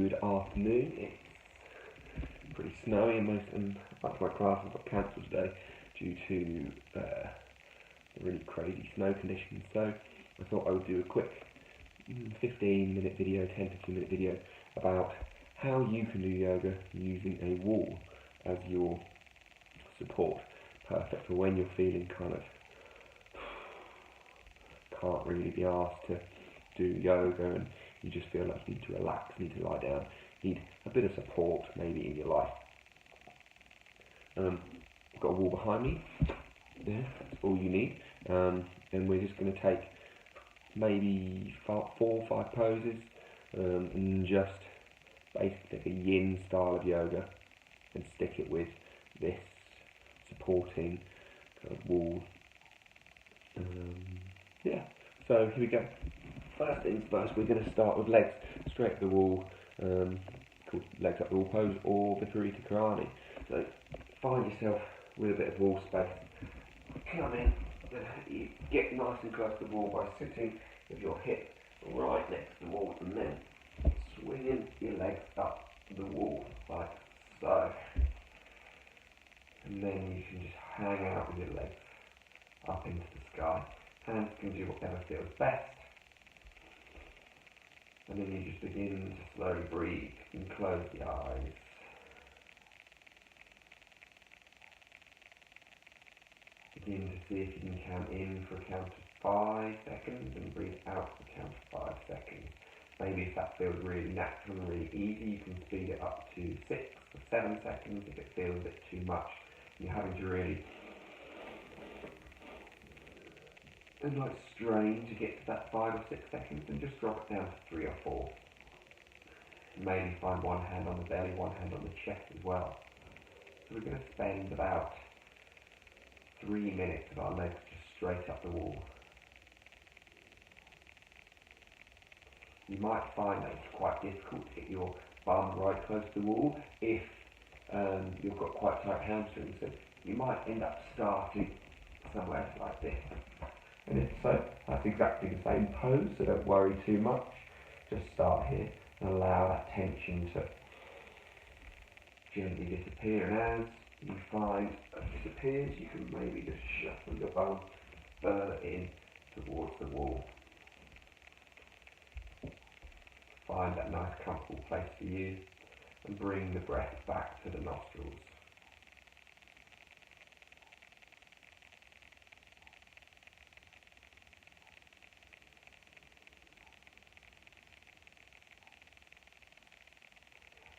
good afternoon. It's pretty snowy and most of my classes got cancelled today due to the really crazy snow conditions. So I thought I would do a quick 15-minute video, 10-15-minute video about how you can do yoga using a wall as your support. Perfect for when you're feeling kind of can't really be asked to do yoga and you just feel like you need to relax, need to lie down, need a bit of support maybe in your life. I've got a wall behind me, there, that's all you need, and we're just going to take maybe 4 or 5 poses and just basically take a yin style of yoga and stick it with this supporting kind of wall. Yeah, so here we go. First things first, we're going to start with legs straight up the wall, called legs up the wall pose or Viparita Karani. So find yourself with a bit of wall space. Come in, you get nice and close to the wall by sitting with your hip right next to the wall and then swinging your legs up the wall like so. And then you can just hang out with your legs up into the sky. Hands can do whatever feels best. And then you just begin to slowly breathe and close the eyes. Begin to see if you can count in for a count of 5 seconds and breathe out for a count of 5 seconds. Maybe if that feels really natural and really easy, you can speed it up to 6 or 7 seconds if it feels a bit too much. You're having to really strain to get to that 5 or 6 seconds, and just drop it down to 3 or 4. Maybe find one hand on the belly, one hand on the chest as well. So we're going to spend about 3 minutes of our legs just straight up the wall. You might find that it's quite difficult to get your bum right close to the wall if you've got quite tight hamstrings, so you might end up starting somewhere like this. And so that's exactly the same pose, so don't worry too much. Just start here and allow that tension to gently disappear. And as you find it disappears, you can maybe just shuffle your bum further in towards the wall. Find that nice comfortable place for you and bring the breath back to the nostrils.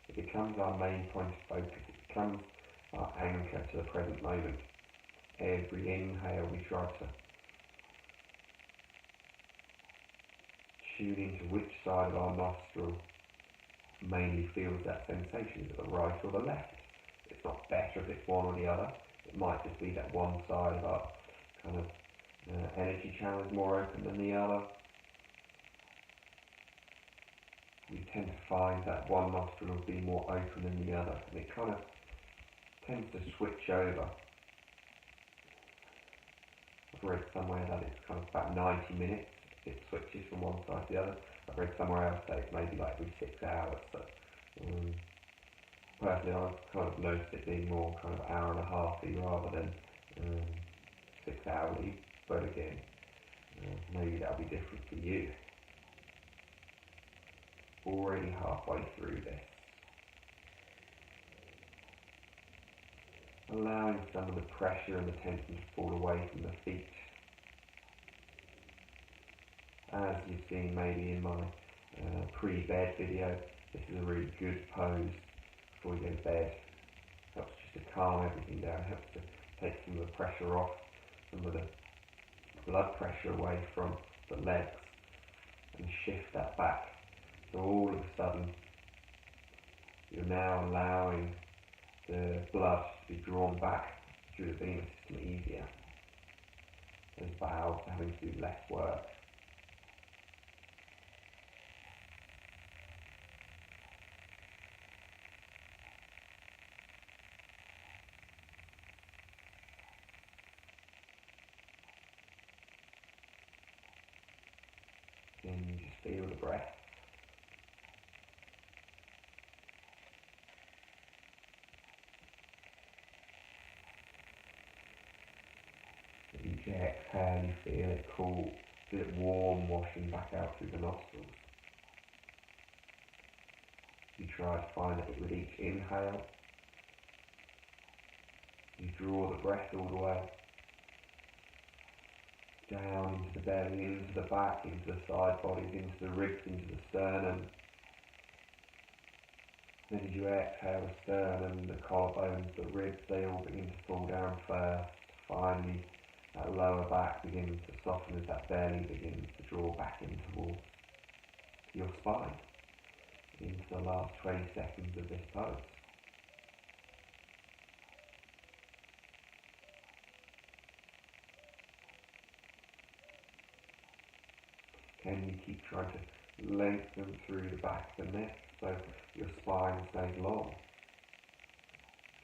It becomes our main point of focus. It becomes our anchor to the present moment. Every inhale we try to tune into which side of our nostril mainly feels that sensation. Is it the right or the left? It's not better if it's one or the other. It might just be that one side of our kind of energy channel is more open than the other. We tend to find that one nostril will be more open than the other, and it kind of tends to switch over. I've read somewhere that it's kind of about 90 minutes, it switches from one side to the other. I've read somewhere else that it's maybe like every 6 hours, so personally I've kind of noticed it being more kind of hour and a half rather than 6 hourly, but again, maybe that'll be different for you. Already halfway through this. Allowing some of the pressure and the tension to fall away from the feet. As you've seen maybe in my pre-bed video, this is a really good pose before you go to bed. Helps just to calm everything down, helps to take some of the pressure off, some of the blood pressure away from the legs and shift that back. So all of a sudden, you're now allowing the blood to be drawn back through the venous system easier. Those valves are having to do less work. Then you just feel the breath. As you exhale, you feel it cool, feel it warm washing back out through the nostrils. You try to find that with each inhale, you draw the breath all the way down into the belly, into the back, into the side bodies, into the ribs, into the sternum. Then as you exhale, the sternum, the collarbones, the ribs, they all begin to fall down first. Finally, that lower back begins to soften as that belly begins to draw back in towards your spine into the last 20 seconds of this pose. Can you keep trying to lengthen through the back of the neck so your spine stays long?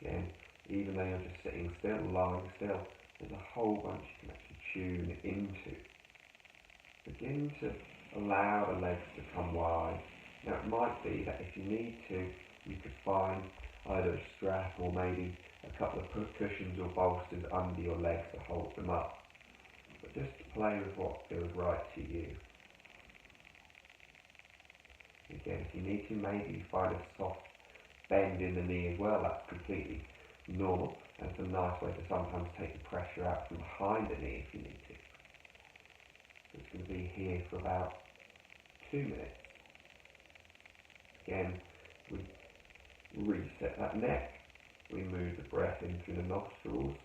Again, even though you're just sitting still, lying still, there's a whole bunch you can actually tune into. Begin to allow the legs to come wide. Now it might be that if you need to, you could find either a strap or maybe a couple of cushions or bolsters under your legs to hold them up. But just play with what feels right to you. Again, if you need to, maybe you find a soft bend in the knee as well. That's completely normal, and it's a nice way to sometimes take the pressure out from behind the knee if you need to. So it's going to be here for about 2 minutes. Again, we reset that neck. We move the breath in through the nostrils,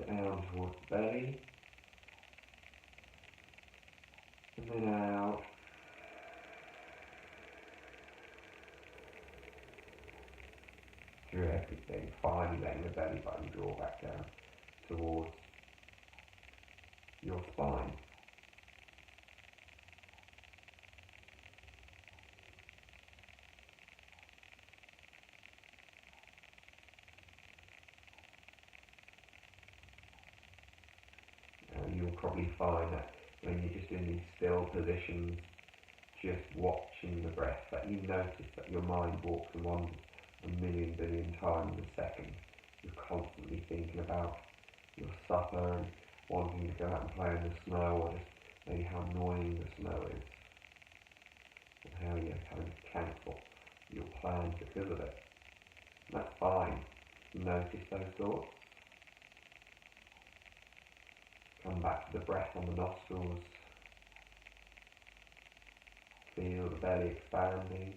down towards the belly, and then out. Through everything, finally letting the belly button draw back down towards your spine. And you'll probably find that when you're just in these still positions, just watching the breath, that you notice that your mind walks and wanders a million billion times a second. You're constantly thinking about your supper and wanting to go out and play in the snow, or just maybe how annoying the snow is and how you're having to cancel your plans because of it. And that's fine. Notice those thoughts. Come back to the breath on the nostrils. Feel the belly expanding.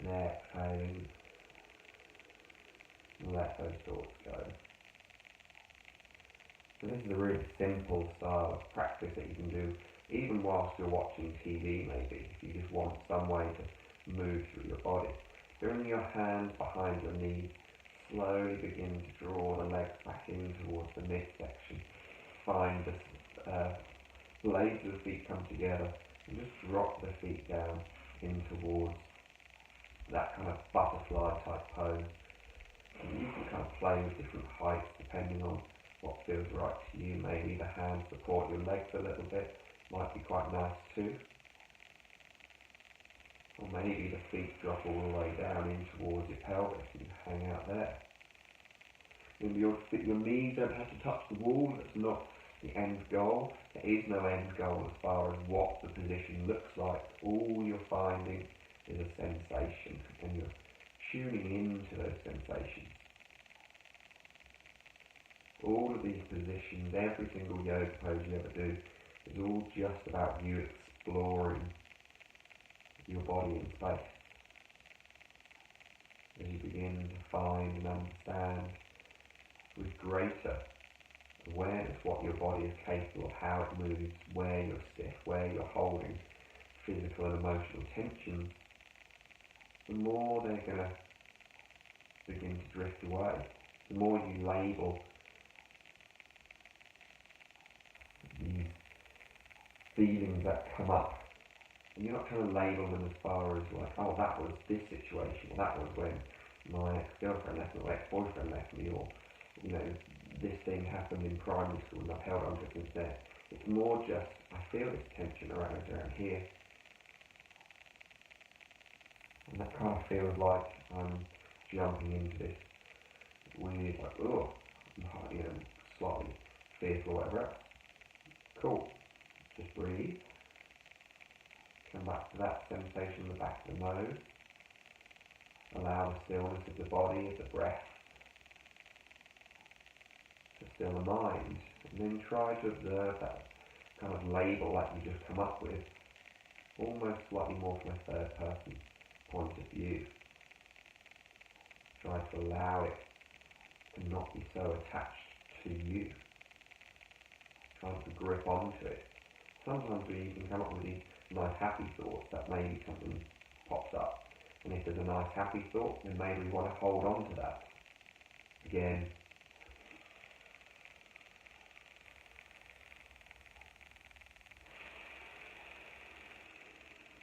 And exhaling. And let those thoughts go. So this is a really simple style of practice that you can do even whilst you're watching TV maybe, if you just want some way to move through your body. Bring your hands behind your knees, slowly begin to draw the legs back in towards the midsection. Find the blades of the feet come together and just drop the feet down in towards that kind of butterfly type pose. And you can kind of play with different heights depending on what feels right to you. Maybe the hands support your legs a little bit, might be quite nice too. Or maybe the feet drop all the way down in towards your pelvis and you hang out there. Maybe your knees don't have to touch the wall, that's not the end goal. There is no end goal as far as what the position looks like. All you're finding is a sensation, and you're tuning into those sensations. All of these positions, every single yoga pose you ever do, is all just about you exploring your body in space. As you begin to find and understand with greater awareness what your body is capable of, how it moves, where you're stiff, where you're holding physical and emotional tensions, the more they're going to begin to drift away. The more you label these feelings that come up, and you're not trying to label them as far as like, oh, that was this situation, or that was when my ex-girlfriend left me, or ex-boyfriend left me, or, you know, this thing happened in primary school and I've held on to it since then. It's more just, I feel this tension around here. And that kind of feels like I'm jumping into this weird, like, oh, you know, slightly fearful or whatever else. Cool. Just breathe. Come back to that sensation in the back of the nose. Allow the stillness of the body, of the breath, to still the mind. And then try to observe that kind of label that you just come up with, almost slightly more from a third person point of view. Try to allow it to not be so attached to you. Try to grip onto it. Sometimes you can come up with these nice happy thoughts that maybe something pops up. And if there's a nice happy thought, then maybe we want to hold on to that. Again,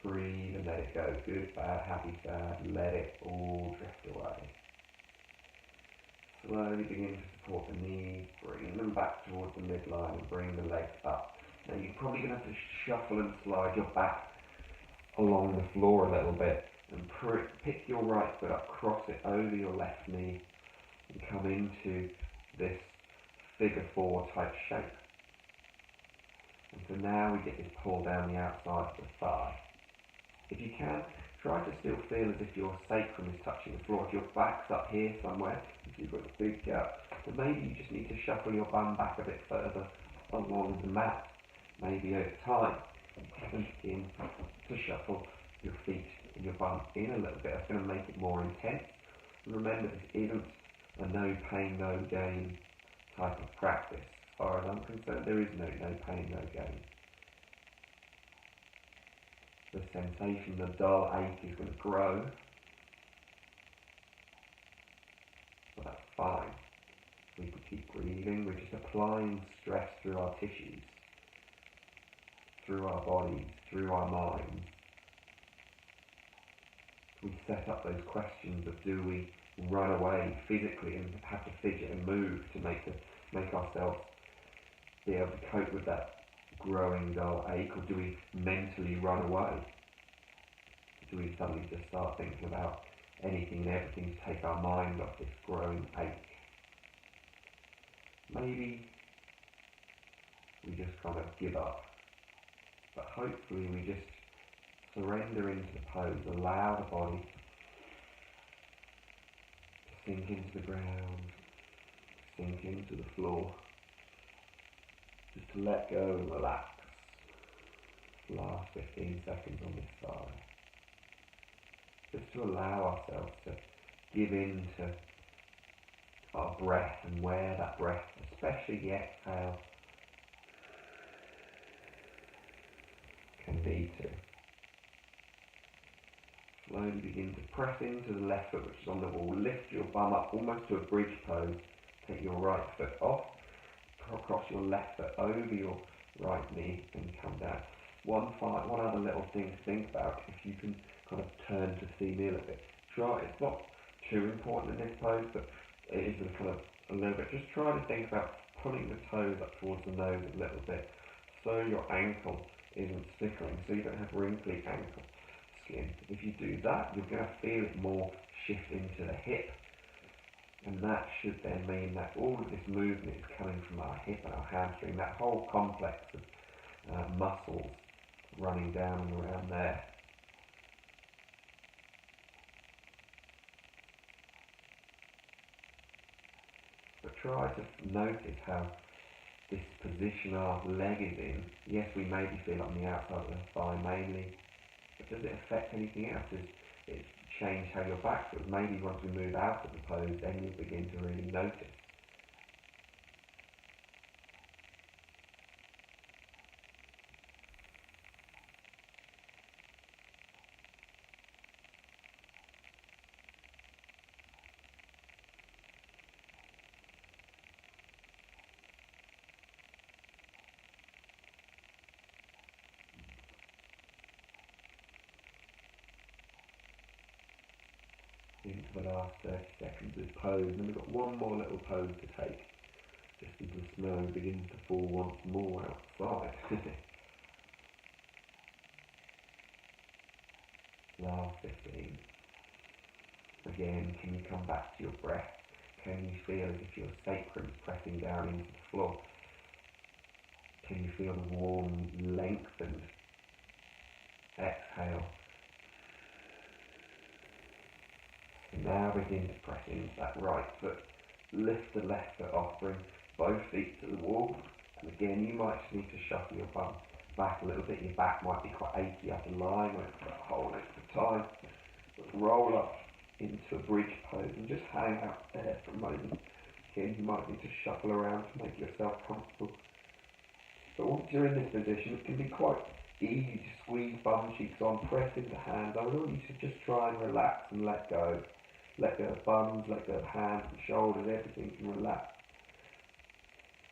breathe and let it go. Good, bad, happy, sad, let it all drift away. Slowly begin to support the knees, bring them back towards the midline and bring the legs up. Now you're probably going to have to shuffle and slide your back along the floor a little bit and pick your right foot up, cross it over your left knee and come into this figure four type shape. And so now we get this pull down the outside of the thigh. If you can, try to still feel as if your sacrum is touching the floor. If your back's up here somewhere, if you've got a big gap, then maybe you just need to shuffle your bum back a bit further along the mat. Maybe over time, you can begin to shuffle your feet and your bum in a little bit. That's going to make it more intense. And remember, this isn't a no pain, no gain type of practice. As far as I'm concerned, there is no pain, no gain. The sensation, the dull ache is going to grow, but that's fine. We can keep breathing. We're just applying stress through our tissues, through our bodies, through our minds. We set up those questions of do we run away physically and have to fidget and move to make ourselves be able to cope with that growing dull ache, or do we mentally run away? Do we suddenly just start thinking about anything and everything to take our mind off this growing ache? Maybe we just kind of give up, but hopefully we just surrender into the pose, allow the body to sink into the ground, sink into the floor, just to let go and relax. Last 15 seconds on this side. Just to allow ourselves to give in to our breath and where that breath, especially the exhale, can lead to. Slowly begin to press into the left foot which is on the wall. Lift your bum up almost to a bridge pose. Take your right foot off. Cross your left foot over your right knee and come down. One other little thing to think about, if you can kind of turn to see me a little bit. Try, it's not too important in this pose, but it is a little bit. Just try to think about pulling the toes up towards the nose a little bit so your ankle isn't stiffling, so you don't have wrinkly ankle skin. If you do that, you're going to feel it more shift into the hip. And that should then mean that all of this movement is coming from our hip and our hamstring, that whole complex of muscles running down and around there. But try to notice how this position our leg is in. Yes, we maybe feel on the outside of the thigh mainly, but does it affect anything else? Does it change how your back feels? Maybe once we move out of the pose, then you'll begin to really notice. Into the last 30 seconds of this pose, and we've got one more little pose to take, just as the snow begins to fall once more outside. Last 15. Again, can you come back to your breath? Can you feel as if your sacrum is pressing down into the floor? Can you feel the warm, lengthened exhale? Now begin to press into that right foot. Lift the left foot off, bring both feet to the wall. And again, you might just need to shuffle your bum back a little bit. Your back might be quite achy after lying on it for a whole length of time. But roll up into a bridge pose and just hang out there for a moment. Again, you might need to shuffle around to make yourself comfortable. But once you're in this position, it can be quite easy to squeeze bum cheeks on, press into hands. I would want you to just try and relax and let go. Let go of bums, let go of hands and shoulders, everything can relax.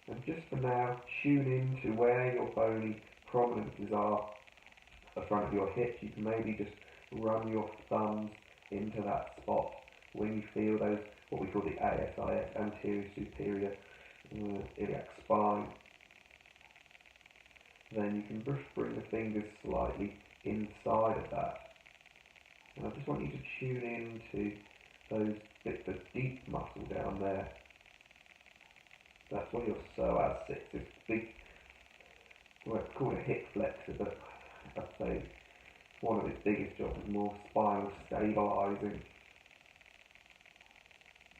And just for now, tune in to where your bony prominences are at the front of your hips. You can maybe just run your thumbs into that spot when you feel those, what we call the ASIS, anterior superior iliac spine. Then you can just bring the fingers slightly inside of that. And I just want you to tune in to those bits of deep muscle down there. That's where your psoas sits, this big, well, it's called a hip flexor, but I'd say one of its biggest jobs is more spinal stabilising.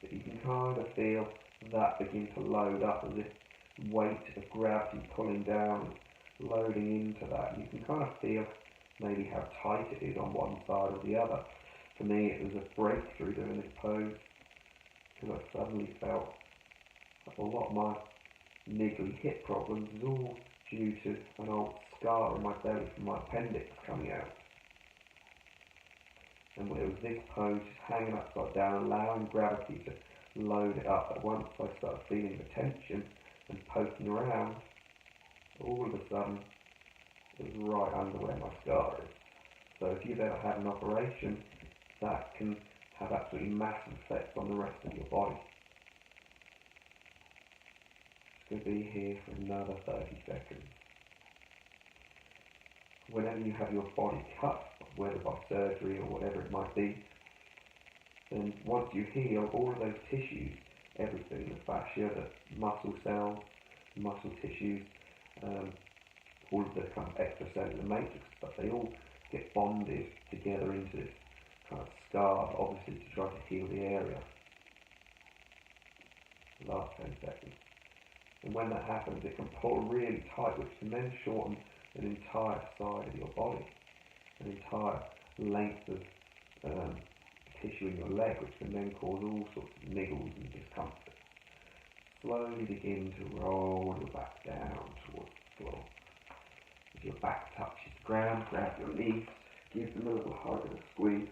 But you can kind of feel that begin to load up as if weight of gravity pulling down, loading into that. You can kind of feel maybe how tight it is on one side or the other. For me, it was a breakthrough doing this pose, because I suddenly felt like a lot of my niggly hip problems is all due to an old scar in my belly from my appendix coming out. And it was this pose, just hanging upside down, allowing gravity to load it up. But once I started feeling the tension and poking around, all of a sudden, it was right under where my scar is. So if you've ever had an operation, that can have absolutely massive effects on the rest of your body. Just going to be here for another 30 seconds. Whenever you have your body cut, whether by surgery or whatever it might be, then once you heal, all of those tissues, everything, the fascia, the muscle cells, muscle tissues, all of the kind of extracellular matrix stuff, they all get bonded together into this kind of scar, obviously to try to heal the area. Last 10 seconds. And when that happens, it can pull really tight, which can then shorten an entire side of your body, an entire length of tissue in your leg, which can then cause all sorts of niggles and discomfort. Slowly begin to roll your back down towards the floor. As your back touches the ground, grab your knees, give them a little hug and a squeeze.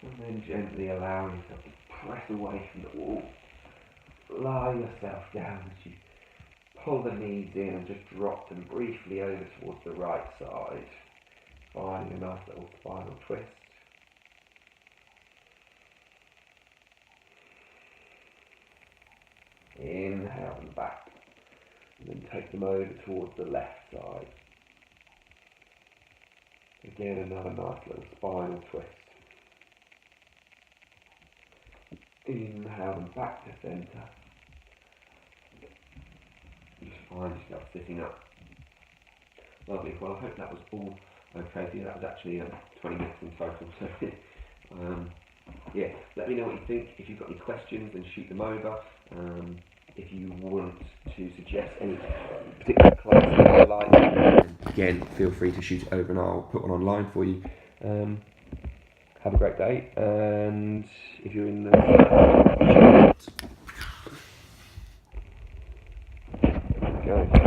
And then gently allow yourself to press away from the wall. Lie yourself down as you pull the knees in and just drop them briefly over towards the right side, finding a nice little spinal twist. Inhale them back, and then take them over towards the left side. Again, another nice little spinal twist. Inhale them back to centre. Just find yourself sitting up. Lovely. Well, I hope that was all okay for you. That was actually 20 minutes in total. So, yeah, let me know what you think. If you've got any questions, then shoot them over. If you want to suggest any particular classes that you like, again, feel free to shoot it over and I'll put one online for you. Have a great day, and if you're in the... Go.